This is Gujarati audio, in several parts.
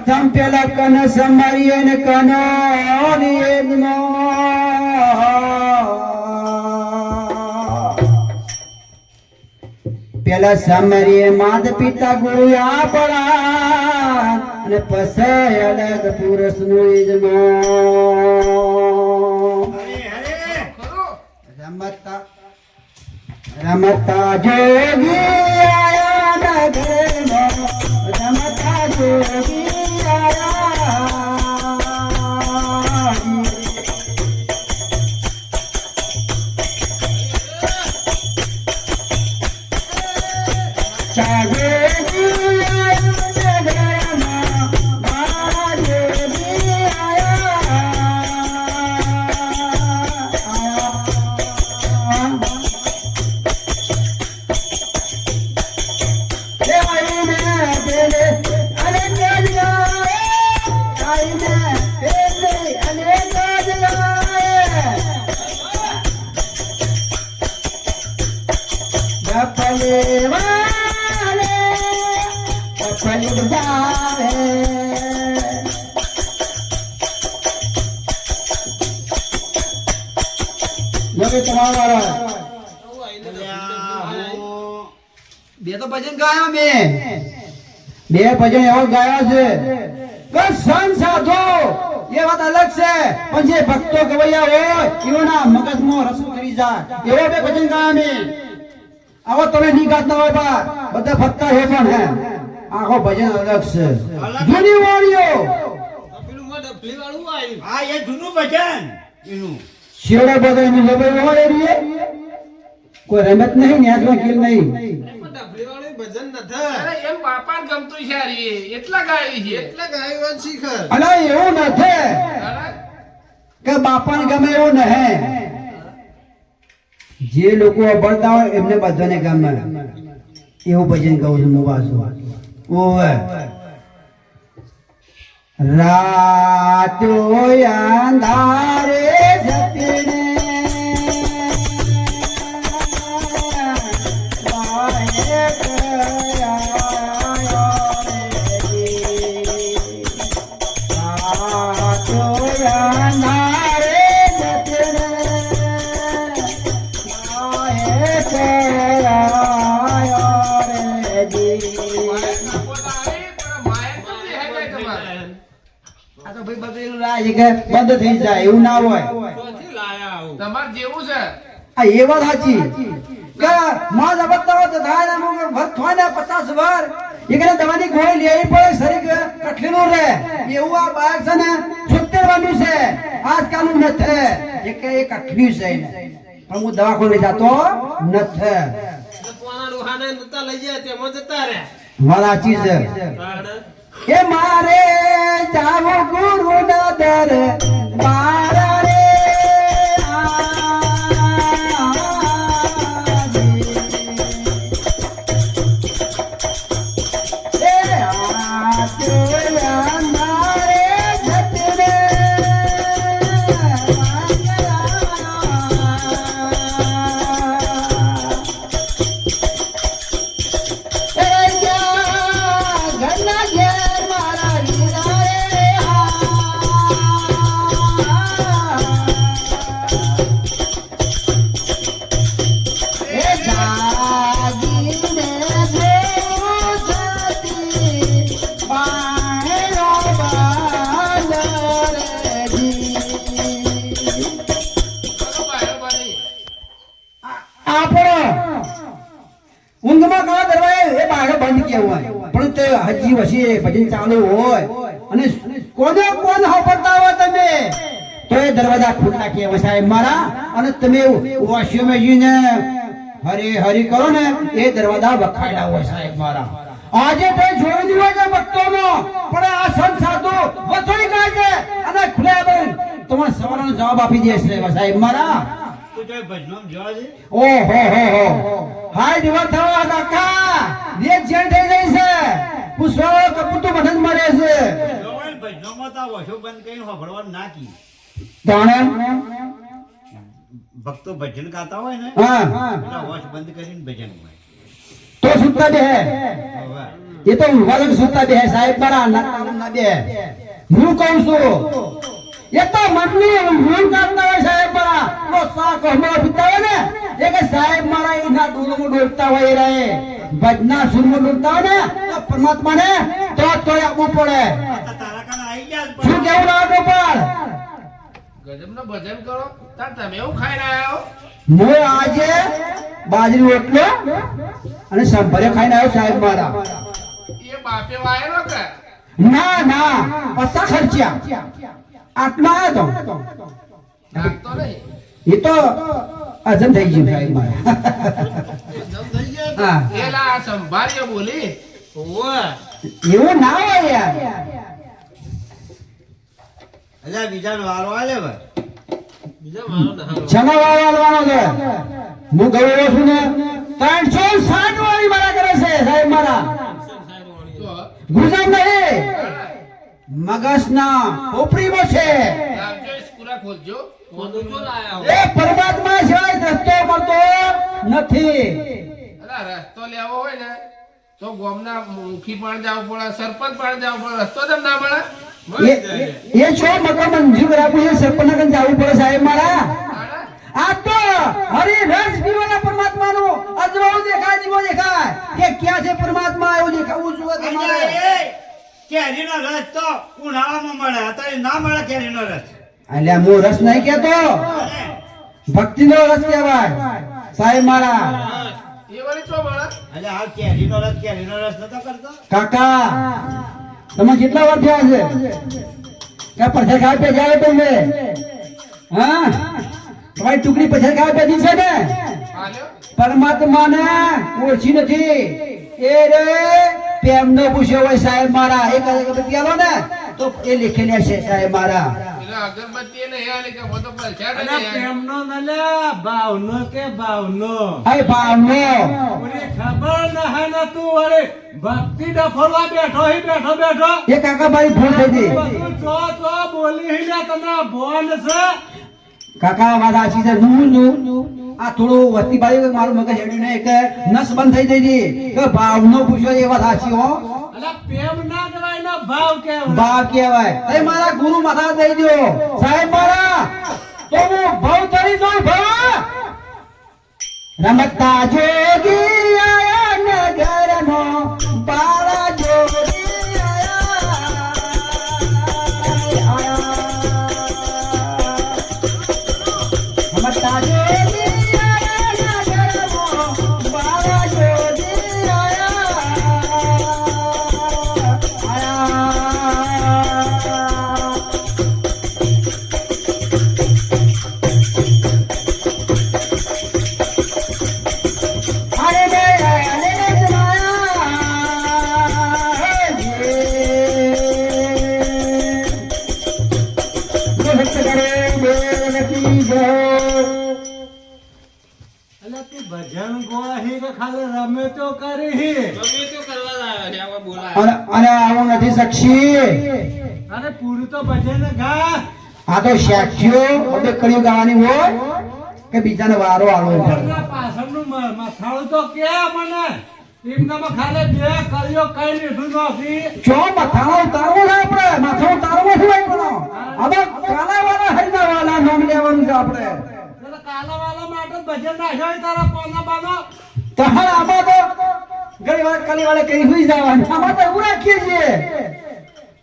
પ્રથમ પેલા કન સમરીએ ને કનો પેલા સમરીએ માત પિતા ગુરુ આપણા અને પછી અલગ પુરુષ નું રમતા રમતા જોગી આયા નગરમાં રમતા જોગી આયા ચાગેજી આયા નગરમાં મારા જોગી બે તો ભજન ગાયા મેં બે ભજન એવો ગાયા છે કે સંત સાધુ એ વાત અલગ છે પણ જે ભક્તો ગવૈયા હોય એઓના મગજમાં રસુ કરી જાય એવો બે ભજન ગાયા મેં આવો તમે નહીં ગાતા હોય બા બધા ભક્તા હે પણ હે આખો ભજન અલગ છે જૂની વાળીઓ પેલું મોઢ ડફલી વાળું આવ્યું. હા એ જૂનું ભજન એનું શેડે બધા એની લબે વાળે રીએ કોઈ રમત નહીં ને આટલા કિલ નહીં પણ ડફલી વાળું ભજન નથી. અરે એમ બાપાને ગમતું છે યાર એ એટલા ગાય છે એટલે ગાયું શીખર. અલા એવું નથી અરે કે બાપાને ગમે એવું નહીં જે લોકો અભણતા હોય એમને બધાને ગમે એવું ભજન કહું છું હું પાછું ઓવે રાતો અંધારે જતીને બંધ થઈ જાય એવું ના હોય ક્યાંથી લાયા આવું? તમાર જેવું છે આ એ વાત સાચી કે માં જબરતા હોય તો થાય ને અમુક વર થાય ને 50 વાર એ કે દવાની ગોળી લેવી પડે શરીર કઠલીનું રહે એવું આ બાળક છે ને 70 વાનું છે આજકાલનું નથી એ કે એ કઠલ્યું છે એને પણ હું દવાખાને જતો નથી પોણા ડોહાને નતા લઈ જાય તેમાં જતા રહ્યા. વાત સાચી છે તાણ. એ મારે જાવું ગુરુ ના દર મારા રે ઊંઘમાં કાળા દરવાજે એ બારે બંધ કેવું હોય પણ તે હજી વસી ભજન ચાલુ હોય અને કોને કોણ હોપડતા હોય તમે તો એ દરવાજા ખુલ્લા કે સાહેબ મારા અને તમે વાસીઓમાં જઈને હરી હરી કરો ને એ દરવાજા વખાડ્યા હોય સાહેબ મારા આજે તો જોઈ દીધો છે ભક્તોનો પણ આ સંત સાધુ વસોઈ કાઢે અને ખુલ્લા બંધ તમારા સવાલનો જવાબ આપી દેશે સાહેબ મારા તું તો ભજનમાં જવા દે ઓહો હો હાય દિવસ થવા કાકા દેખ જેલ થઈ ગઈ છે પુષ્પા કપૂર તો મદદ મળે છે જોવાય ભજનમાં તો વશો બંધ કરીને સાંભળવાનું ના કી જાણે ભક્તો ભજન ગાતા હોય ને હા એટલે વશ બંધ કરીને ભજન હોય તો સુતા બે હવે એ તો ઊંઘવા સુતા બે સાહેબ મારા ના બે હું કહું છું એ તો મનની ઊંઘ કરતા હોય સાહેબ મારા નો સાક હમણાં પીતા હોય ને એ કે સાહેબ મારા એના ડોલમાં ડોલતા હોય એ રહે ભજના સુરમાં ડોલતા હોય ને તો પરમાત્મા ને તો આપવું પડે તારા કાન આવી ગયા જ શું કેવું લાગે ગોપાલ ગજબનું ભજન કરો તાર તમે એવું ખાઈને આવ્યો હું આજે બાજરી રોટલો અને સંભારે ખાઈને આવ્યો સાહેબ મારા એ બાપે વાયેલો કે ના ના પૈસા ખર્ચ્યા આટલા આવ્યો તો લાગતો નહીં એ તો અજન થઈ ગયું સાહેબ મારા જમ થઈ ગયા હા એલા આ સંભાળ્યો બોલી ઓય એવું ના હોય યાર અલ્યા બીજાનો વારો આલે ભાઈ બીજા મારો ના હાલો. છેલ્લો વારો આલવાનો છે હું ગયો છું ને 360 વાળી મારા કરે છે સાહેબ મારા તો ગુજરાત નહીં મગજના ખોપડીમાં છે લાવજો એ સ્કૂલા ખોલજો કોનું ચો લાયા હો? એ પરમાત્મા સિવાય રસ્તો મળતો નથી અલા રસ્તો લેવો હોય ને તો ગામના મુખી પણ જવું પડે સરપંચ પણ જવું પડે રસ્તો કેમ ના મળે મળી જાય. એ છો મકાન મંજૂર કરાવવું છે સરપંચ ને જવું પડે સાહેબ મારા તારા? આ તો હરિ રસ પીવાના પરમાત્માનો અજવાળું દેખાય દીવો દેખાય કે ક્યાં છે પરમાત્મા એવું દેખાવું જોઈએ તમારે અલ્યા એ કેરીનો રસ તો ઉનાળામાં મળે અત્યારે ના મળે કેરીનો રસ અલ્યા હું રસ નહીં કેતો ભક્તિનો રસ કહેવાય સાહેબ મારા એ વળી ચો મળે અલ્યા હાલ કેરીનો રસ નતો કરતો કાકા તમે કેટલા વાર થયા છે કે પૈસા ખાવા પે જાય તમે હા તમારી ટુકડી પૈસા ખાવા પે દી છે ને હાલ્યો પરમાત્મા ને ઓળખી નથી એ રે પ્રેમ નો પૂછ્યો હોય સાહેબ મારા એક અગરબત્તી આલો ને તો એ લખેલા છે સાહેબ મારા એટલે અગરબત્તી નહીં આલી કે બધો પૈસા અલા નહીં આલી. પ્રેમનો નલ્યા ભાવનો કે ભાવનો આય ભાવનો મને ખબર નહે ને તું વળે ભક્તિ ડફરવા બેઠો બેઠો એ કાકા મારી ભૂલ થઈ ગઈ બધું ચો બોલી હી લે તને ભોન છે કાકા વાત આછી છે આ થોડું વસ્તી બાળી મારું મગજ હેડ્યું ને એક નસ બંધ થઈ ગઈ કે ભાવનો પૂછ્યો એ વાત સાચી હો અલા પ્રેમ ના કહેવાય ને ભાવ કહેવાય ભાવ કહેવાય એ મારા ગુરુ માથા દઈ દો સાહેબ મારા તો હું ભાવ કરી દઉં ભાવ રમતા જોગી આયા નગરનો બાળા જોગી આયા રમતા જોગી આયા નગરનો બાળા જોગી આયા અરે રે જમાયા હે જે ભક્ત કરે દેવકી જો અલા તું ભજન ગોળા હી કે ખાલી રમે તો કરી હી ગમે તે કરવા લાયા છે, આવા બોલાયા. અને આવું નથી શકશી અરે પૂરું તો ભજન ગા આ તો સાક્ષીઓ બધે કળિયું ગાવાની હોય કે બીજાને વારો આલો ઘરના પાછળનું મથાળું તો કે મને એમનામાં ખાલી બે કર્યો કઈ લીધું નથી જો મથાળો ઉતારવો છે આપણે માથો ઉતારવો છે આપણો હવે કાલાવાળા હરિના વાલા નામ લેવાનું છે આપણે એટલે કાલાવાલા માટે ભજન નાખ્યો હોય તારા કોના બાનો તહર આમાં તો ઘણી વાર કાલીવાળા કરી હુઈ જવાનું આમાં તો એવું રાખીએ છીએ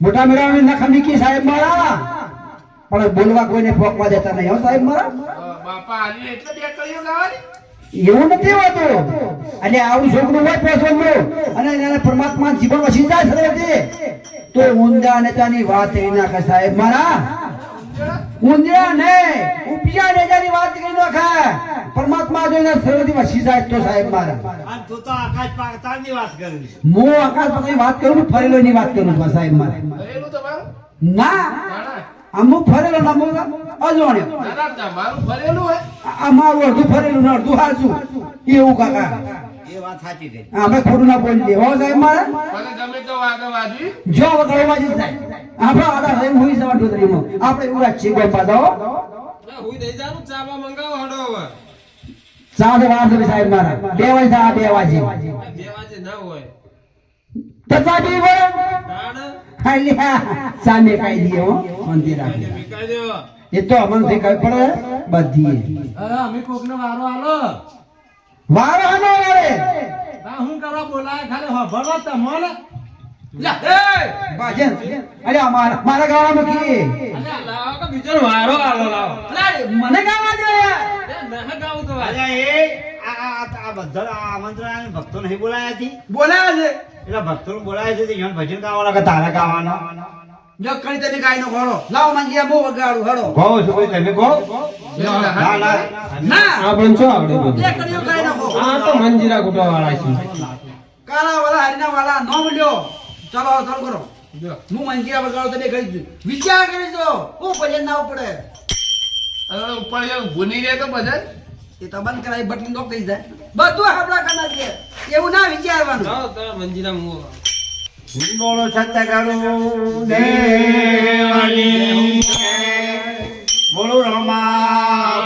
મોટા મેળાની નખમીકી સાહેબ મારા પણ બોલવા કોઈને ફોકવા દેતા નહીં હો સાહેબ મારા બાપા આલી એટલે બે કળીઓ ગાવાની એવું નથી હોતું અને આવું છોકરું હોય પેશનનું અને એને પરમાત્મા જીવન વસી જાય છે તો ઊંધા નેતાની વાત એ નાખે સાહેબ મારા ઊંધા ને ઉપજા નેતાની વાત કરી નાખે પરમાત્મા જોઈને સરળથી વસી જાય તો સાહેબ મારા અને તું તો આકાશ પાતાળની વાત કરીશ હું આકાશ પતિની વાત કરું ફરેલો ની વાત કરું છું સાહેબ મારા કરેલું તમારું ના નાના અમુક ફરેલો ના અમુક અજવાણ્યો નાના તમારું ફરેલું હે આ મારું અડધું ફરેલું ને અડધું હાચું એવું કાકા એ વાત સાચી કરી આપણે ખોટું ના બોલી હો સાહેબ મારા મને ગમે તો વાગે વાજવી જો વગાડવા જ થાય આપણે આડા હોય હોઈ જવા ડોદરીમાં આપણે એવું રાખીએ ગોમ પાછો ના, હુઈ દઈ જાનું, ચાબા મંગાવો હડો હવે. સાંજે વાર સુધી સાહેબ મારા 2 વાગે આ 2 વાગે 2 વાગે ના હોય. તથાપી બોલ તાણ હાલ્યા સામે કાઈ દે હો મંદિર રાખી વિકાઈ દ્યો. એ તો અમન થી કઈ પડે બધી અરે અમે કોકનો વારો આલો વારો હનો વારે આ હું કરવા બોલાય ખાલી હોભળો તમને બાજન અરે મારા ગાળામાં કી લાવો કે બીજો વારો આલો લાવો. મને ગાવા દે એ નહ ગાવું તો વાત. અલ્યા એ આ બધા આમંત્રણ આવીને ભક્તો નહીં બોલાયા હતી બોલાવે છે એટલે ભક્તો બોલાય છે ઈવન ભજન ગાવાના કે તારા ગાવાનો જો કરી તમે ગાય નો ઘોડો લાવ મંગિયા બહુ વગાડું હડો કહો છો કોઈ તમે કહો ના ના ના આપણને શું આવડે બધું? એ કર્યો ગાય નો ઘોડો આ તો મંજીરા ગુટવા વાળા છે. કાલા વાળા હરીના વાળા નો મળ્યો ચલો ચાલુ કરો જો હું મંગિયા વગાડો તમે કરી વિચાર કરી દો હું ભજન ના ઉપડે હવે ઉપર જો ભૂની રહે તો ભજન એ તો બંધ કરાય બટન દોક થઈ જાય બધું આપડા કના છે એવું ના વિચારવાનું લાવો તો મંજીરા મુઓ. બોલો સત્યગુરુ દેવની બોલો રમા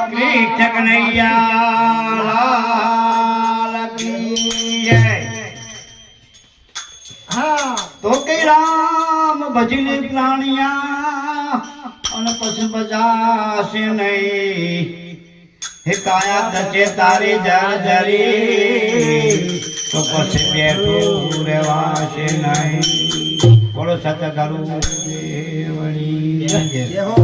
કૃષ્ણ કનૈયા લાલ કી જય. હા તો કે રામ ભજને પ્રાણિયા અને પછી બજાશે નહીં હે કાયા તચે તારી જરી તો પછી બેઠું રેવાશે નહીં. બોલો સતગુરુ દેવની જય. જે હો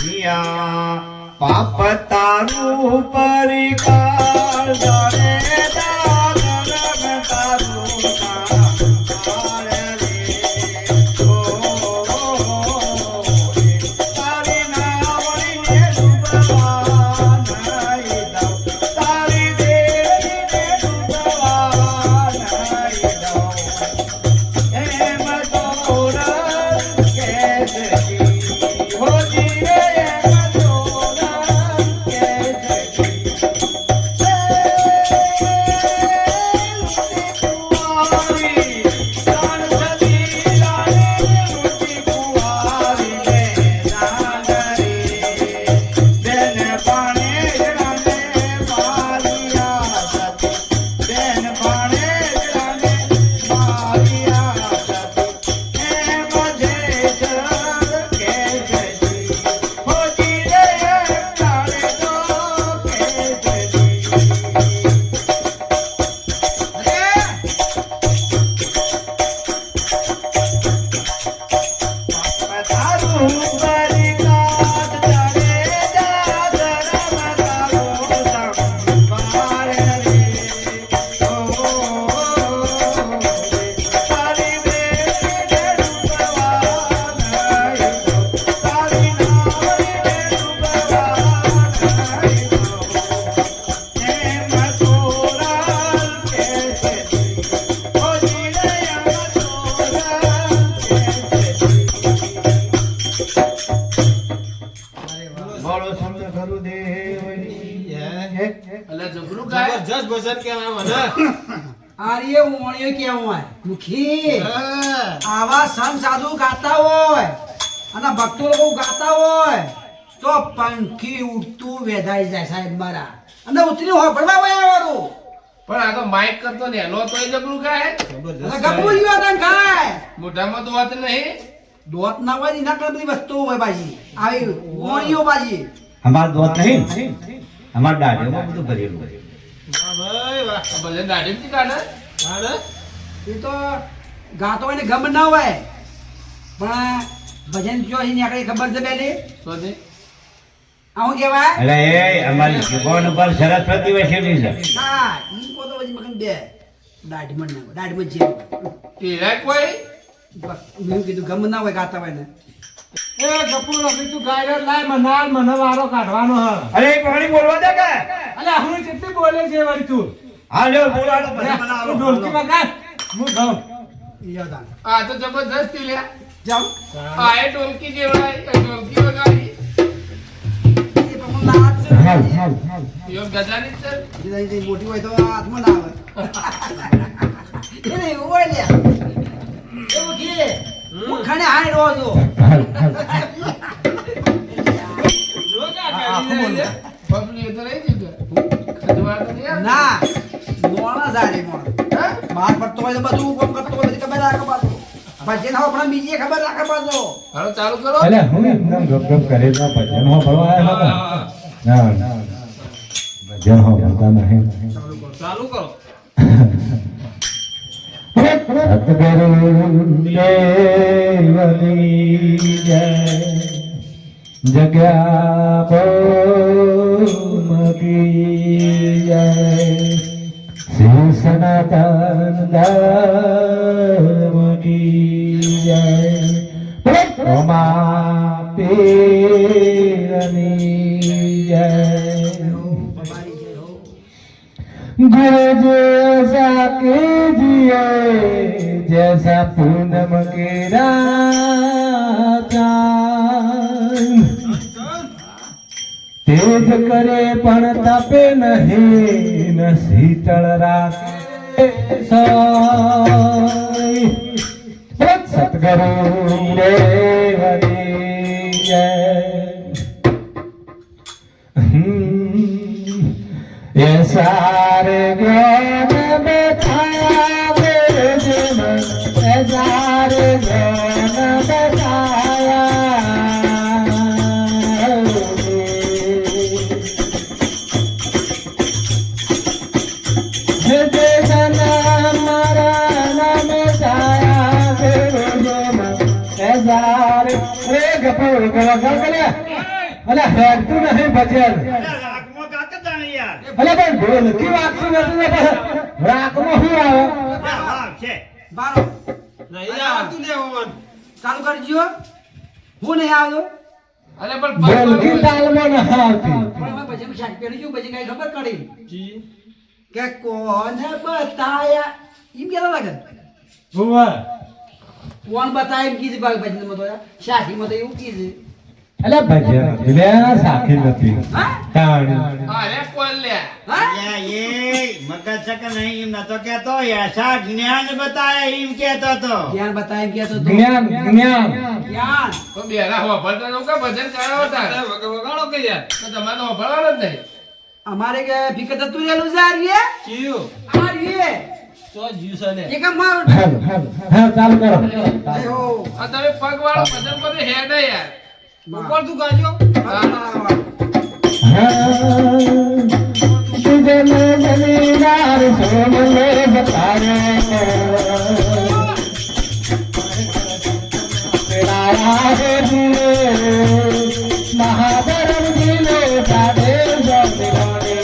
હિયા પાપ તારું પરિકાર દરે દાદર તારું કાળ રે. ઓ તારી નાવડીને ડૂબવા નહીં દઉં, તારી દેવીને ડૂબવા નહીં દઉં. એમ તોરણ કેસરી હોજી રે, એમ તોરણ કેસરી. કુંવારી જાણ સતી રાણી ઊંચી કુંવારી રે નાગરી. બેન પાણે રામે મારિયા સતી, બેન પાણે રામે મારિયા સતી. એમ જેસર કેસરી હોજી રે, તારે તો કેસરી. તારું બરિકાત તારે દાદરમ તારો સંભાળ રે. ઓ તારી બેટીને ડૂબવા નહીં દઉં, તારી નાવડીને ડૂબવા નહીં દઉં. એમ તોરણ કેસરી હોજી રે, એમ તોરણ કેસરી. બોલો સતગુરુ દેવની એટલે જબરું ગાય જબરજસ્ત ભજન કહેવાય મને. આર્ય ઓણિયો કેવાય મુખી હા. આવા સંત સાધુ ગાતા હોય અને ભક્તો લોકો ગાતા હોય તો પંખી ઉડતું વેધાઈ જાય સાહેબ મારા અને ઉતરી હોભળવા વાળું પણ આ તો માઇક કરતો ને એનો તોય જબરું ગાય અને ગપુરીઓ તને ખાય મોઢામાં તો વાત નહીં દોત ના હોય ને એના કઈ બધી વસ્તુઓ હોય બાજી આવી ઓણિયો બાજી અમાર દોત નહીં અમાર દાઢીઓમાં બધું ભરેલું હોય. વાહ ભાઈ વાહ. આ ભજન દાઢી કાઢે તાણ એ તો ગાતો હોય ને ગમ ના હોય પણ ભજન જો અહીં નીકળી ખબર છે પેલી તો દે આવું કેવાય એટલે એ અમારી જીવન ઉપર સરસ્વતી વસેલી છે. હા ઈ કો તો પછી મગન બે દાઢીમાં ના હોય દાઢીમાં જે એ કોઈ મેં કીધું ગમ ના હોય ગાતા હોય ને એ કપૂર અભી તું ગાયર લાય મનાલ મને વારો કાઢવાનો હ અરે એક વાણી બોલવા દે કે અલે હું કેટલી બોલે છે વળી તું હા લ્યો બોલાડો પછી તું બનાવો. ઢોલકી વગાડ હું ગાઉં યો દાન આ તો જબરદસ્ત લ્યા જાઓ આ એ ઢોલકી જેવડાય એ ઢોલકી વગાડી એ પણ નાચ છે યો ગજાની છે જે મોટી હોય તો હાથમાં ના આવે એને એવું હોય લે એવું કે હું ખાને હાઈ રહો છો જો કે આ કાઢી જાય છે. પબલી તો રહી ગયું ખજવા તો નહીં આવે. ના કરતો હોય તો બધું કોમ કરતો હોય બધી ખબર રાખે પાછો ભજન હોપડા બીજી ખબર રાખે પાછો હાલો ચાલુ કરો અલે હું એકદમ ગપ કરે તો ભજન હો ભરવા આવ્યા હતા ના ભજન હો ભરતા નહીં ચાલુ કરો સતગુરુ દેવની જય જગ્યા ભૌમકી જય શ્રી સનાતન ધર્મ કી જય રમા પીરની જય गुरु जैसा कीजिए जैसा पूनम के राचान तेज करे पण तपे नहीं न शीतल राखे सोई सतगुरु देवनी जय ये सारे ज्ञान बताया मेरे जीवन ये सारे ज्ञान बताया ये देखना हमारा नाम छाया मेरे जीवन ये सारे रे गपुर गले अरे है तू नहीं भजन રાખમાં કાકા જાણે યાર અલે પણ બોલ કી વાત શું નથી રાખમાં શું આવે હા છે બારો નહીં આવતું લે હોવન ચાલુ કરજો હું નહીં આવ્યો અરે પણ બોલ કી તાલમાં ન આવતી પણ મેં ભજન શાક પેલી જો ભજન કઈ ખબર પડી જી કે કોને બતાયા ઈમ કેલા લાગે હુવા કોણ બતાય એમ કીધી ભાગ ભજન માં તો શાહી માં તો એવું કીધું અલે ભજન લે સાખી નથી હા તાણી અરે કોણ લે હા યા એ મગજ ચક નહીં એમ નતો કેતો યશા જ્ઞાન બતાયા એમ કેતો તો જ્ઞાન બતાય એમ કહેતો તો જ્ઞાન જ્ઞાન જ્ઞાન તો બેરા હોભળતા નું કે ભજન કરાવો તા વગાડો કે યાર તો તમારે હોભળવાનું જ નહીં અમારે કે ફિકર થતું રહેલું છે આરીએ કીયું આરીએ તો જ્યુસ ને એક માર હા ચાલુ કરો આયો આ તમે પગ વાળો ભજન બધે હેડ યાર ઉપર તું ગાજો तुझे मैं जमीदार सोन ले बताए तेरा राज दिले महाधर्म दिले जादे जादे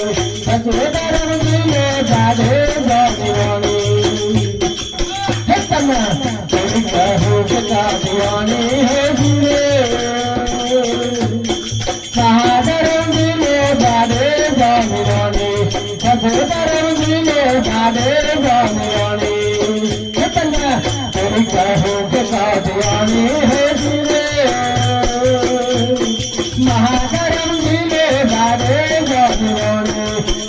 सचोदरम दिले जादे जादे हे तना तेरी कहो के दीवाने है दिले महाधर्म दिले जादे जादे सचोदरम दिले जादे जादे हे तना तेरी कहो के दीवाने है दिले महाधर्म दिले जादे जादे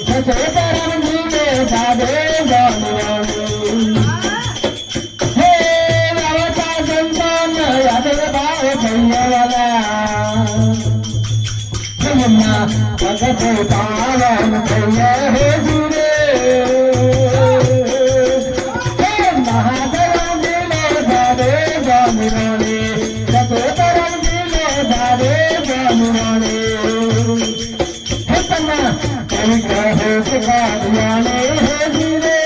सचोदरम दिले जादे जादे हे रावता संतान यादव भाव भैया वाला हमना भगत पावन भैया हे जुरे हे महाधर्म दिले जादे जादे सचोदरम दिले जादे जादे हे तना तेरी कहो के दीवाने हे जुरे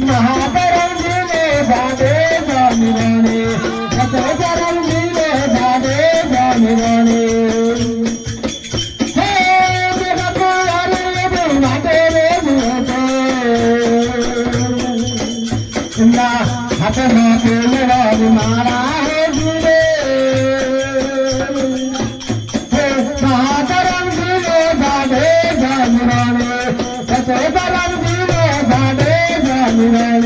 महाधर्म दिले जादे जादे सचोदरम दिले जादे जादे हे मेरा पुराने बुना तेरे मुझे ना हाथ में तेरा मारा है जुरे हे महाधर्म दिले जादे जादे सचोदरम दिले जादे जादे